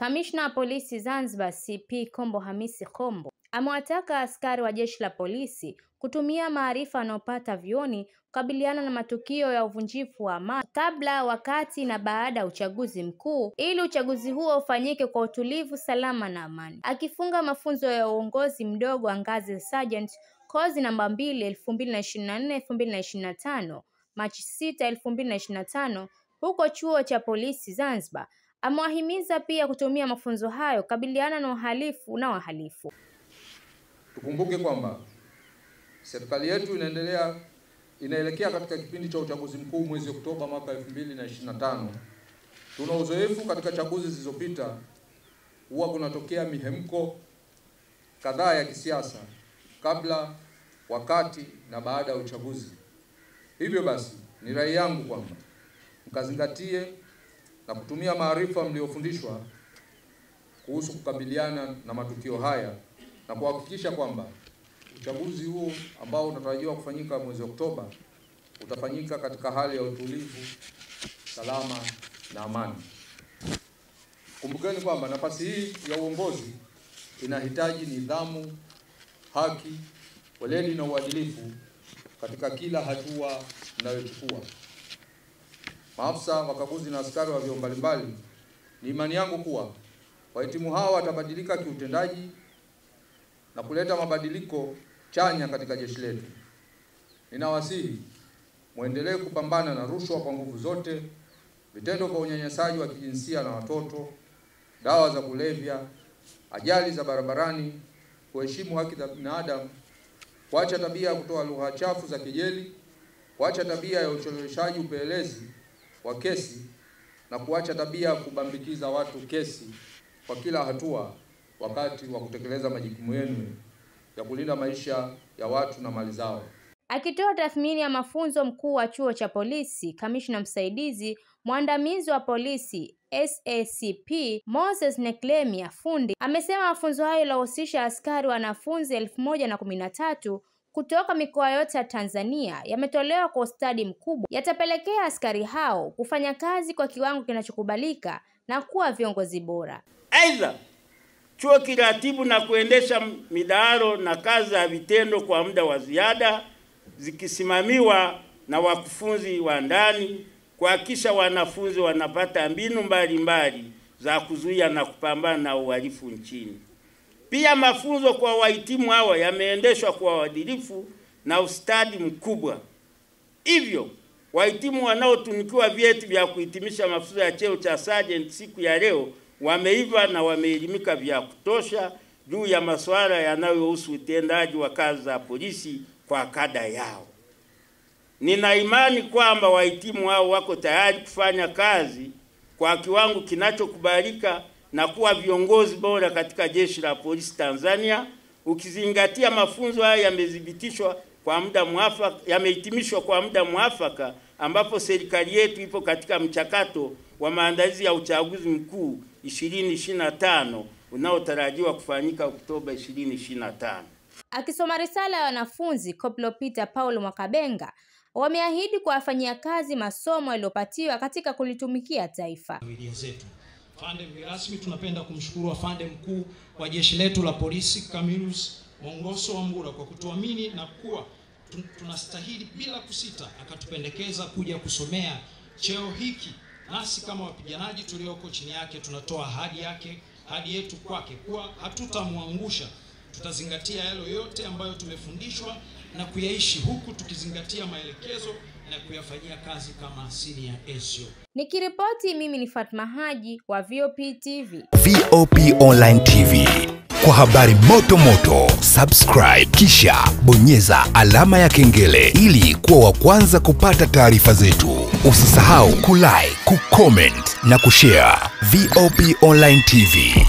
Kamishna wa polisi Zanzibar CP Kombo Hamisi Kombo amewataka askari wa jeshi la polisi kutumia maarifa wanayopata vyuoni kukabiliana na matukio ya uvunjifu wa amani kabla, wakati na baada ya uchaguzi mkuu ili uchaguzi huo ufanyike kwa utulivu, salama na amani. Akifunga mafunzo ya uongozi mdogo wa ngazi ya Sergeant kozi namba 2 2024-2025 Machi 6, 2025 huko chuo cha polisi Zanzibar, amewahimiza pia kutumia mafunzo hayo kukabiliana na uhalifu na wahalifu. Tukumbuke kwamba serikali yetu inaelekea katika kipindi cha uchaguzi mkuu mwezi Oktoba mwaka 2025. Tuna uzoefu katika chaguzi zilizopita, huwa kunatokea mihemko kadhaa ya kisiasa kabla, wakati na baada ya uchaguzi. Hivyo basi, ni rai yangu kwamba mkazingatie na kutumia maarifa mliofundishwa kuhusu kukabiliana na matukio haya na kuhakikisha kwamba uchaguzi huu ambao unatarajiwa kufanyika mwezi Oktoba utafanyika katika hali ya utulivu, salama na amani. Kumbukeni kwamba nafasi hii ya uongozi inahitaji nidhamu, haki, weledi na uadilifu katika kila hatua mnayochukua. Maafisa, wakaguzi na askari wa vyeo mbalimbali, ni imani yangu kuwa wahitimu hawa watabadilika kiutendaji na kuleta mabadiliko chanya katika jeshi letu. Ninawasihi muendelee kupambana na rushwa kwa nguvu zote, vitendo vya unyanyasaji wa kijinsia na watoto, dawa za kulevya, ajali za barabarani, kuheshimu haki za binadamu, kuacha tabia ya kutoa lugha chafu za kejeli, kuacha tabia ya ucheleweshaji upelelezi wa kesi na kuacha tabia ya kubambikiza watu kesi kwa kila hatua wakati wa kutekeleza majukumu yenu ya kulinda maisha ya watu na mali zao. Akitoa tathmini ya mafunzo, mkuu wa chuo cha polisi, kamishna msaidizi mwandamizi wa polisi SACP Moses Neklemia Fundi amesema mafunzo hayo yalihusisha askari wanafunzi 1013 kutoka mikoa yote ya Tanzania yametolewa kwa ustadi mkubwa, yatapelekea askari hao kufanya kazi kwa kiwango kinachokubalika na kuwa viongozi bora. Aidha, chuo kiratibu na kuendesha midahalo na kazi za vitendo kwa muda wa ziada zikisimamiwa na wakufunzi wa ndani kuhakikisha wanafunzi wanapata mbinu mbalimbali za kuzuia na kupambana na uhalifu nchini. Pia mafunzo kwa wahitimu hawa yameendeshwa kwa uadilifu na ustadi mkubwa. Hivyo, wahitimu wanaotunikiwa vyeti vya kuhitimisha mafunzo ya cheo cha sergeant siku ya leo wameiva na wameelimika vya kutosha juu ya masuala yanayohusu utendaji wa kazi za polisi kwa kada yao. Nina imani kwamba wahitimu hao wako tayari kufanya kazi kwa kiwango kinachokubalika na kuwa viongozi bora katika jeshi la polisi Tanzania, ukizingatia mafunzo haya yamehitimishwa kwa muda mwafaka ambapo serikali yetu ipo katika mchakato wa maandalizi ya uchaguzi mkuu 2025 unaotarajiwa kufanyika Oktoba 2025. Akisoma risala ya wanafunzi, Koplo Peter Paul Mwakabenga wameahidi kuwafanyia kazi masomo yaliyopatiwa katika kulitumikia taifa. Afande rasmi, tunapenda kumshukuru afande mkuu wa jeshi letu la polisi Camillus Mongoso Wambura kwa kutuamini na kuwa tunastahili bila kusita akatupendekeza kuja kusomea cheo hiki. Nasi kama wapiganaji tulioko chini yake tunatoa ahadi yetu kwake kuwa hatutamwangusha. Tutazingatia yale yote ambayo tumefundishwa na kuyaishi, huku tukizingatia maelekezo na kuyafanyia kazi kama senior SO. Nikiripoti, mimi ni Fatma Haji wa VOP TV. VOP Online TV. Kwa habari moto, subscribe kisha bonyeza alama ya kengele ili kuwa wa kwanza kupata taarifa zetu. Usisahau kulike, kucomment na kushare. VOP Online TV.